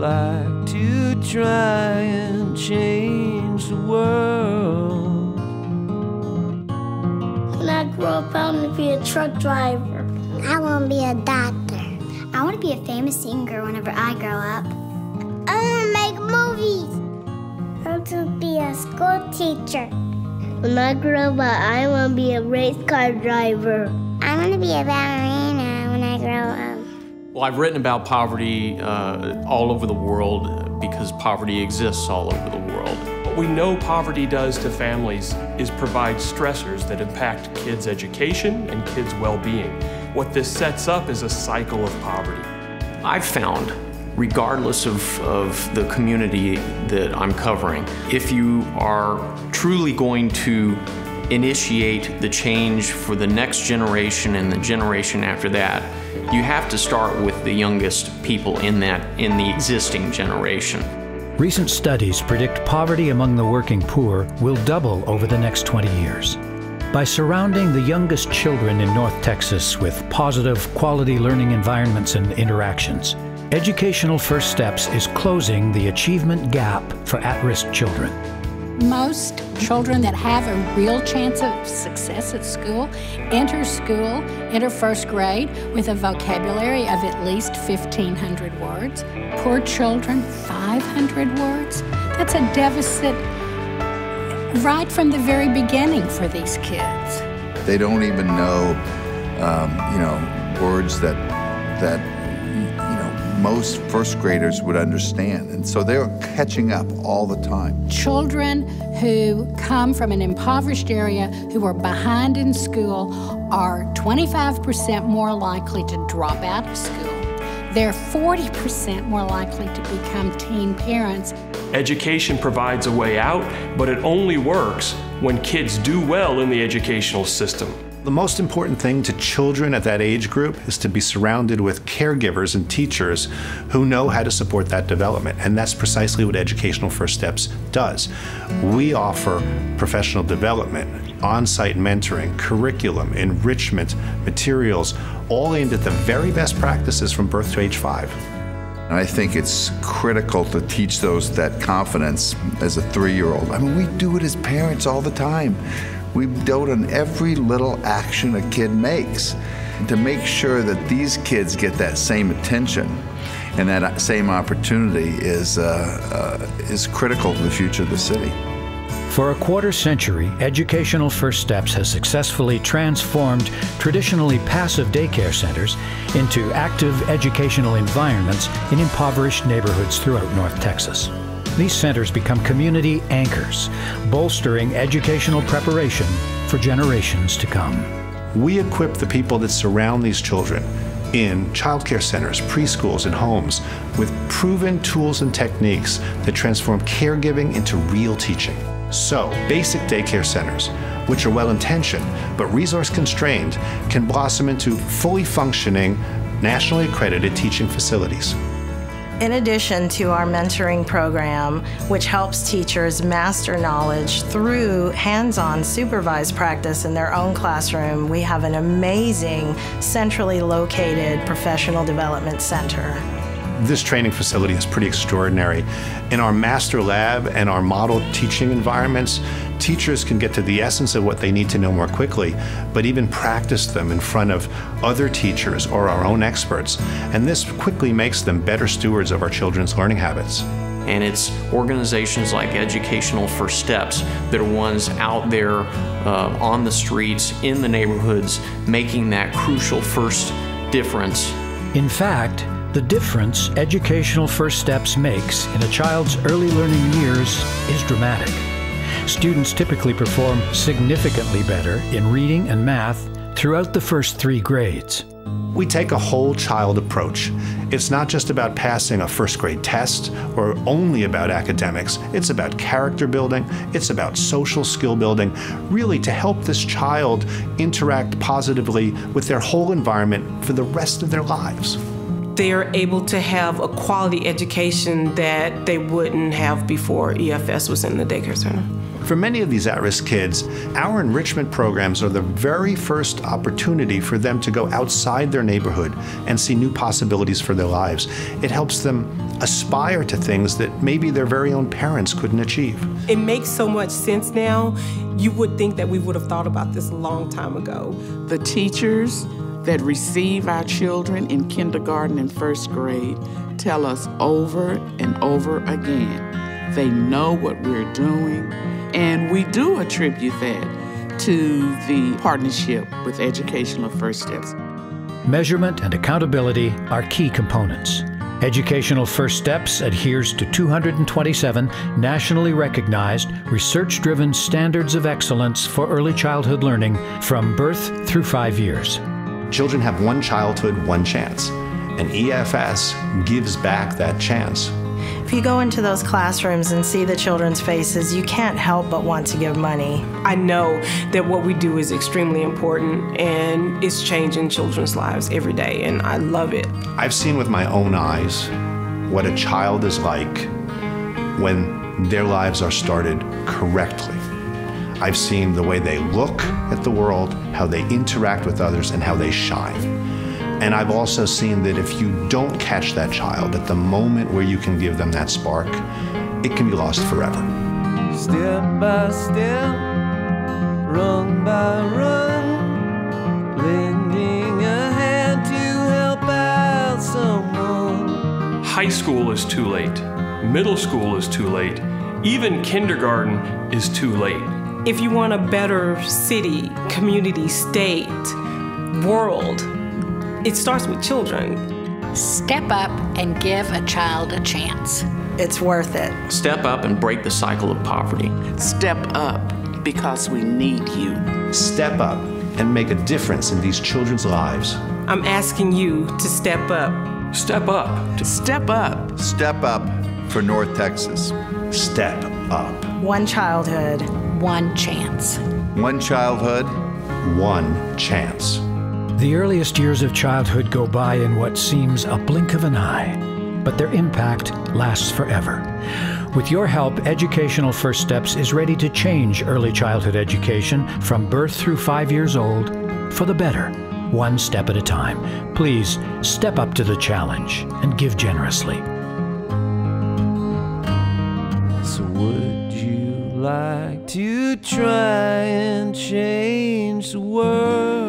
like to try and change the world. When I grow up, I want to be a truck driver. I want to be a doctor. I want to be a famous singer whenever I grow up. I want to make movies. I want to be a school teacher. When I grow up, I want to be a race car driver. I want to be a ballerina when I grow up. Well, I've written about poverty all over the world because poverty exists all over the world. What we know poverty does to families is provide stressors that impact kids' education and kids' well-being. What this sets up is a cycle of poverty. I've found, regardless of the community that I'm covering, if you are truly going to initiate the change for the next generation and the generation after that, you have to start with the youngest people in the existing generation. Recent studies predict poverty among the working poor will double over the next 20 years. By surrounding the youngest children in North Texas with positive, quality learning environments and interactions, Educational First Steps is closing the achievement gap for at-risk children. Most children that have a real chance of success at school enter first grade with a vocabulary of at least 1,500 words. Poor children, 500 words. That's a deficit right from the very beginning for these kids. They don't even know, words that most first graders would understand. And so they're catching up all the time. Children who come from an impoverished area who are behind in school are 25% more likely to drop out of school. They're 40% more likely to become teen parents. Education provides a way out, but it only works when kids do well in the educational system. The most important thing to children at that age group is to be surrounded with caregivers and teachers who know how to support that development, and that's precisely what Educational First Steps does. We offer professional development, on-site mentoring, curriculum, enrichment, materials, all aimed at the very best practices from birth to age 5. And I think it's critical to teach those that confidence as a 3-year-old. I mean, we do it as parents all the time. We dote on every little action a kid makes to make sure that these kids get that same attention and that same opportunity is critical to the future of the city. For a quarter century, Educational First Steps has successfully transformed traditionally passive daycare centers into active educational environments in impoverished neighborhoods throughout North Texas. These centers become community anchors, bolstering educational preparation for generations to come. We equip the people that surround these children in childcare centers, preschools, and homes with proven tools and techniques that transform caregiving into real teaching. So, basic daycare centers, which are well-intentioned but resource-constrained, can blossom into fully functioning, nationally accredited teaching facilities. In addition to our mentoring program, which helps teachers master knowledge through hands-on supervised practice in their own classroom, we have an amazing centrally located professional development center. This training facility is pretty extraordinary. In our master lab and our model teaching environments, teachers can get to the essence of what they need to know more quickly, but even practice them in front of other teachers or our own experts. And this quickly makes them better stewards of our children's learning habits. And it's organizations like Educational First Steps that are ones out there on the streets, in the neighborhoods, making that crucial first difference. In fact, the difference Educational First Steps makes in a child's early learning years is dramatic. Students typically perform significantly better in reading and math throughout the first 3 grades. We take a whole child approach. It's not just about passing a first grade test or only about academics. It's about character building. It's about social skill building, really to help this child interact positively with their whole environment for the rest of their lives. They're able to have a quality education that they wouldn't have before EFS was in the daycare center. For many of these at-risk kids, our enrichment programs are the very first opportunity for them to go outside their neighborhood and see new possibilities for their lives. It helps them aspire to things that maybe their very own parents couldn't achieve. It makes so much sense now. You would think that we would have thought about this a long time ago. The teachers that receive our children in kindergarten and first grade tell us over and over again, they know what we're doing, and we do attribute that to the partnership with Educational First Steps. Measurement and accountability are key components. Educational First Steps adheres to 227 nationally recognized, research-driven standards of excellence for early childhood learning from birth through 5 years. Children have one childhood, one chance, and EFS gives back that chance. If you go into those classrooms and see the children's faces, you can't help but want to give money. I know that what we do is extremely important, and it's changing children's lives every day, and I love it. I've seen with my own eyes what a child is like when their lives are started correctly. I've seen the way they look at the world, how they interact with others, and how they shine. And I've also seen that if you don't catch that child at the moment where you can give them that spark, it can be lost forever. Step by step, run by run, lending a hand to help out someone. High school is too late. Middle school is too late. Even kindergarten is too late. If you want a better city, community, state, world, it starts with children. Step up and give a child a chance. It's worth it. Step up and break the cycle of poverty. Step up because we need you. Step up and make a difference in these children's lives. I'm asking you to step up. Step up. Step up. Step up for North Texas. Step up. One childhood. One chance. One childhood. One chance. The earliest years of childhood go by in what seems a blink of an eye, but their impact lasts forever. With your help, Educational First Steps is ready to change early childhood education from birth through 5 years old for the better, one step at a time. Please step up to the challenge and give generously. So would you like to try and change the world?